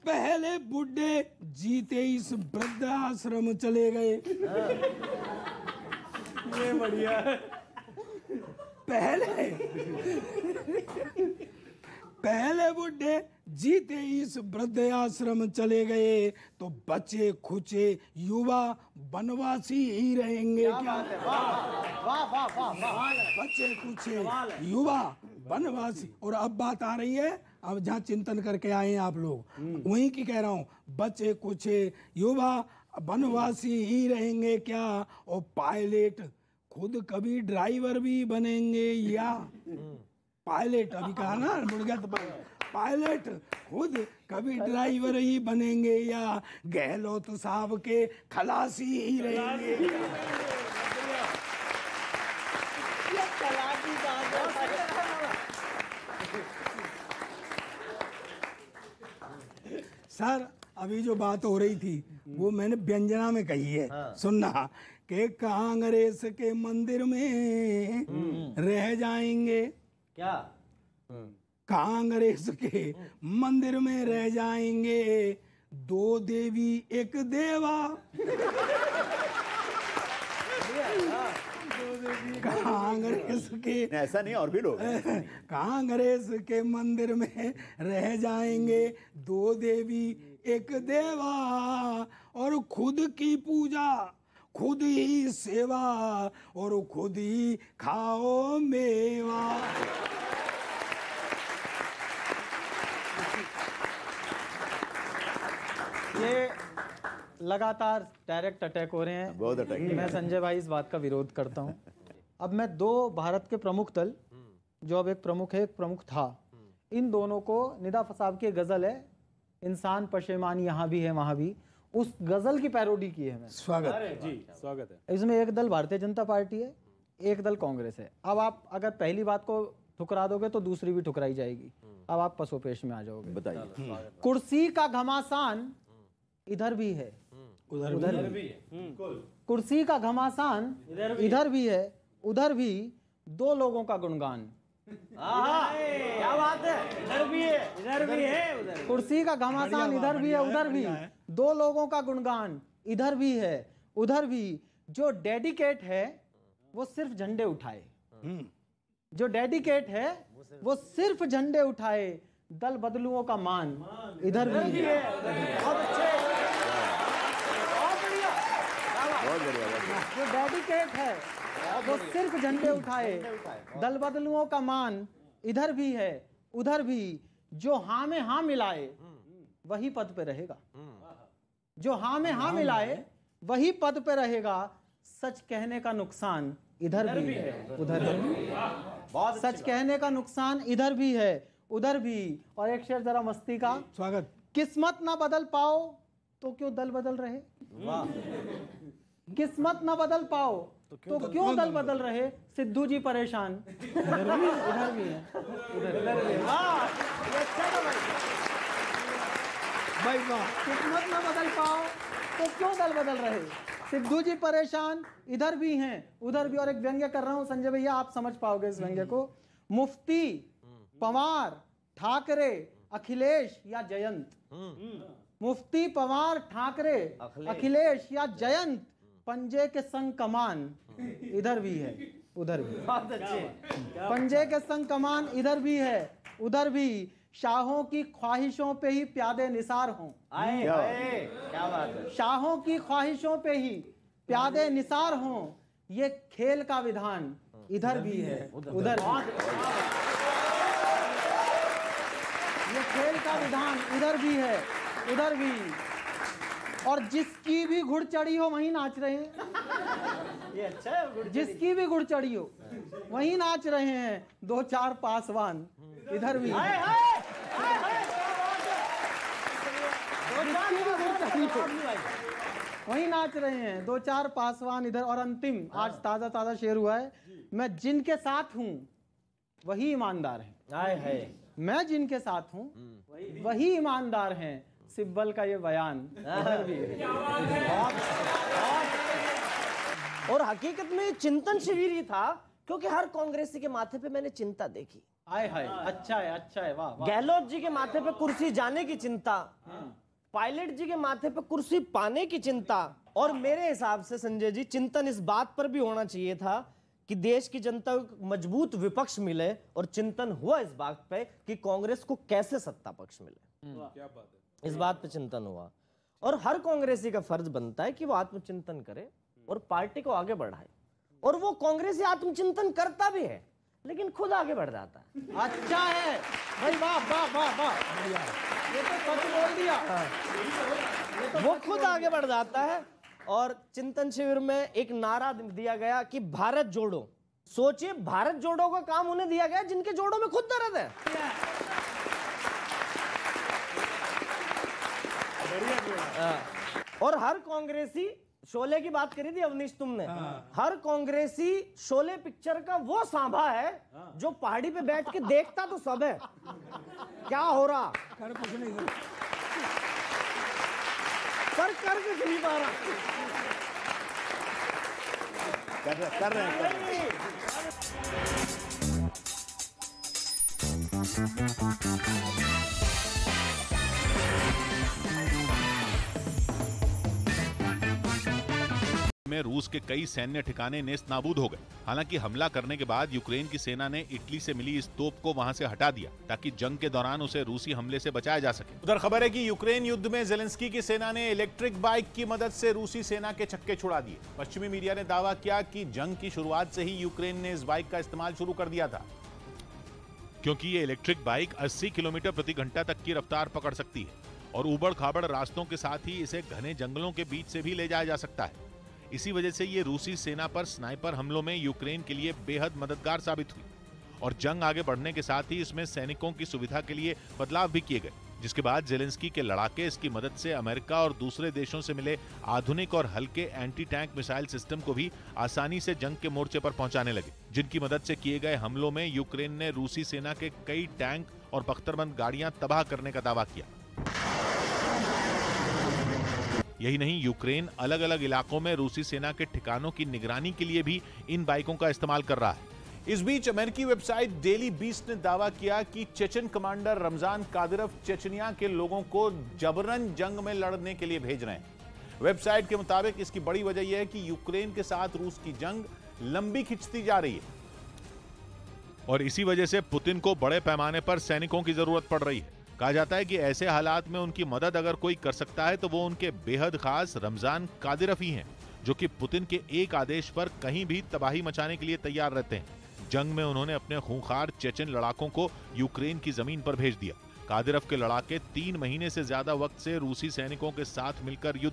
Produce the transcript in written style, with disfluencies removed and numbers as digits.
पहले बुड्ढे जीते इस वृद्धाश्रम चले गए। ये बढ़िया है। पहले बुड्ढे जीते इस वृद्धाश्रम चले गए तो बचे खुचे युवा वनवासी ही रहेंगे क्या? बचे खुचे युवा वनवासी। और अब बात आ रही है, अब जहाँ चिंतन करके आए हैं आप लोग, वहीं की कह रहा हूँ, बचे कुछे युवा वनवासी ही रहेंगे क्या? और पायलट खुद कभी ड्राइवर भी बनेंगे या? पायलट अभी कहा ना, मुड़ गया तो पायलट खुद कभी ड्राइवर ही बनेंगे या गहलोत साहब के खलासी ही रहेंगे? सर अभी जो बात हो रही थी वो मैंने व्यंजना में कही है। सुनना कि कांग्रेस के मंदिर में रह जाएंगे क्या? कांग्रेस के मंदिर में रह जाएंगे, दो देवी एक देवा। कांग्रेस के, ऐसा नहीं, और भी लोग कांग्रेस के मंदिर में रह जाएंगे, दो देवी एक देवा, और खुद की पूजा खुद ही सेवा और खुद ही खाओ मेवा। ये लगातार डायरेक्ट अटैक हो रहे हैं। बहुत अटैक। मैं संजय भाई इस बात का विरोध करता हूं। अब मैं दो भारत के प्रमुख दल, जो अब एक प्रमुख है एक प्रमुख था, इन दोनों को, निदा साहब की गजल है, इंसान पशेमान यहाँ भी है वहां भी, उस गजल की पैरोडी की है। मैं स्वागत जी, स्वागत है। इसमें एक दल भारतीय जनता पार्टी है, एक दल कांग्रेस है। अब आप अगर पहली बात को ठुकरा दोगे तो दूसरी भी ठुकराई जाएगी। अब आप पसोपेश में आ जाओगे। बताइए। कुर्सी का घमासान इधर भी है उधर भी है। कुर्सी का घमासान इधर भी है उधर भी, दो लोगों का गुणगान। क्या बात है, इधर भी है उधर। कुर्सी का घमासान इधर भी है उधर भी, दो लोगों का गुणगान इधर भी है उधर भी, जो डेडिकेट है वो सिर्फ झंडे उठाए, जो डेडिकेट है वो सिर्फ झंडे उठाए, दल बदलुओं का मान इधर भी है। बहुत अच्छे, बहुत बढ़िया। जो डेडिकेट है वो सिर्फ झंडे उठाए, दल बदलुओं का मान इधर भी है उधर भी, जो हाँ में हाँ मिलाए वही पद पे रहेगा, जो हाँ में हाँ मिलाए वही पद पे रहेगा, सच कहने का नुकसान इधर भी है उधर भी, सच कहने का नुकसान इधर भी है उधर भी। और एक शेर जरा मस्ती का। स्वागत। किस्मत ना बदल पाओ तो क्यों दल बदल रहे, किस्मत ना बदल पाओ तो क्यों दल बदल रहे, सिद्धू जी परेशान इधर भी है उधर भी। भाई वाह। किस्मत ना बदल पाओ तो क्यों दल बदल रहे, सिद्धू जी परेशान इधर भी हैं उधर भी। और एक व्यंग्य कर रहा हूं संजय भैया, आप समझ पाओगे इस व्यंग्य को। मुफ्ती, पवार, ठाकरे, अखिलेश या जयंत। मुफ्ती, पवार, ठाकरे, अखिलेश या जयंत, पंजे के संग कमान इधर भी है उधर भी। पंजे के संग कमान इधर भी है उधर भी, शाहों की ख्वाहिशों पे ही प्यादे निसार हों। क्या बात है। शाहों की ख्वाहिशों पे ही प्यादे निसार हों, ये खेल का विधान इधर भी है उधर भी, ये खेल का विधान इधर भी है उधर भी। और जिसकी भी घुड़ चढ़ी हो वहीं नाच रहे हैं। ये अच्छा है, जिसकी भी घुड़ चढ़ी हो वहीं नाच रहे हैं, दो चार पासवान इधर भी, वहीं नाच रहे हैं, दो चार पासवान इधर। और अंतिम, आज ताजा ताजा शेर हुआ है, मैं जिनके साथ हूं वही ईमानदार हैं। मैं जिनके साथ हूं वही ईमानदार हैं, सिब्बल का ये बयान इधर भी है। और हकीकत में चिंतन शिविर ही था, क्योंकि हर कांग्रेसी के माथे पे मैंने चिंता देखी। हाय हाय, अच्छा है, वाह वाह। गहलोत जी के माथे पे कुर्सी जाने की चिंता, पायलट जी के माथे पे कुर्सी पाने की चिंता। और मेरे हिसाब से संजय जी, चिंतन इस बात पर भी होना चाहिए था कि देश की जनता को मजबूत विपक्ष मिले, और चिंतन हुआ इस बात पे कि कांग्रेस को कैसे सत्ता पक्ष मिले। क्या बात है। इस बात पे चिंतन हुआ, और हर कांग्रेसी का फर्ज बनता है कि वो आत्मचिंतन करे और पार्टी को आगे बढ़ाए। और वो कांग्रेसी आत्मचिंतन करता भी है, लेकिन खुद आगे बढ़ जाता है। अच्छा है भाई, वाह वाह वाह वाह, ये तो सच बोल दिया। वो खुद आगे बढ़ जाता है। और चिंतन शिविर में एक नारा दिया गया कि भारत जोड़ो। सोचिए, भारत जोड़ो का काम उन्हें दिया गया जिनके जोड़ों में खुद दर्द है। और हर कांग्रेसी, शोले की बात करी थी अवनीश तुमने, हर कांग्रेसी शोले पिक्चर का वो सांभा है जो पहाड़ी पे बैठ के देखता तो सब है क्या हो रहा, कर कुछ नहीं पर कर कुछ नहीं पा रहा। कर रहे हैं। में रूस के कई सैन्य ठिकाने नेस्त नाबूद हो गए। हालांकि हमला करने के बाद यूक्रेन की सेना ने इटली से मिली इस तोप को वहां से हटा दिया ताकि जंग के दौरान उसे रूसी हमले से बचाया जा सके। उधर खबर है कि यूक्रेन युद्ध में जेलेंस्की की सेना ने इलेक्ट्रिक बाइक की मदद से रूसी सेना के छक्के छुड़ा दिए। पश्चिमी मीडिया ने दावा किया कि जंग की शुरुआत से ही यूक्रेन ने इस बाइक का इस्तेमाल शुरू कर दिया था, क्योंकि ये इलेक्ट्रिक बाइक 80 किलोमीटर प्रति घंटा तक की रफ्तार पकड़ सकती है और उबड़ खाबड़ रास्तों के साथ ही इसे घने जंगलों के बीच से भी ले जाया जा सकता है। इसी वजह से ये रूसी सेना पर स्नाइपर हमलों में यूक्रेन के लिए बेहद मददगार साबित हुई। और जंग आगे बढ़ने के साथ ही इसमें सैनिकों की सुविधा के लिए बदलाव भी किए गए, जिसके बाद जेलेंस्की के लड़ाके इसकी मदद से अमेरिका और दूसरे देशों से मिले आधुनिक और हल्के एंटी टैंक मिसाइल सिस्टम को भी आसानी से जंग के मोर्चे पर पहुंचाने लगे, जिनकी मदद से किए गए हमलों में यूक्रेन ने रूसी सेना के कई टैंक और बख्तरबंद गाड़ियां तबाह करने का दावा किया। यही नहीं, यूक्रेन अलग अलग इलाकों में रूसी सेना के ठिकानों की निगरानी के लिए भी इन बाइकों का इस्तेमाल कर रहा है। इस बीच अमेरिकी वेबसाइट डेली बीस्ट ने दावा किया कि Chechen commander Ramzan Kadyrov Chechnya के लोगों को जबरन जंग में लड़ने के लिए भेज रहे हैं। वेबसाइट के मुताबिक इसकी बड़ी वजह यह है कि यूक्रेन के साथ रूस की जंग लंबी खिंचती जा रही है और इसी वजह से पुतिन को बड़े पैमाने पर सैनिकों की जरूरत पड़ रही है। कहा जाता है कि ऐसे हालात में उनकी मदद अगर कोई कर सकता है तो वो उनके बेहद खास रमजान कादिरोव ही हैं, जो कि पुतिन के एक आदेश पर कहीं भी तबाही मचाने के लिए तैयार रहते हैं। जंग में उन्होंने अपने खूंखार चेचन लड़ाकों को यूक्रेन की जमीन पर भेज दिया। कादिरोव के लड़ाके 3 महीने से ज्यादा वक्त से रूसी सैनिकों के साथ मिलकर युद्ध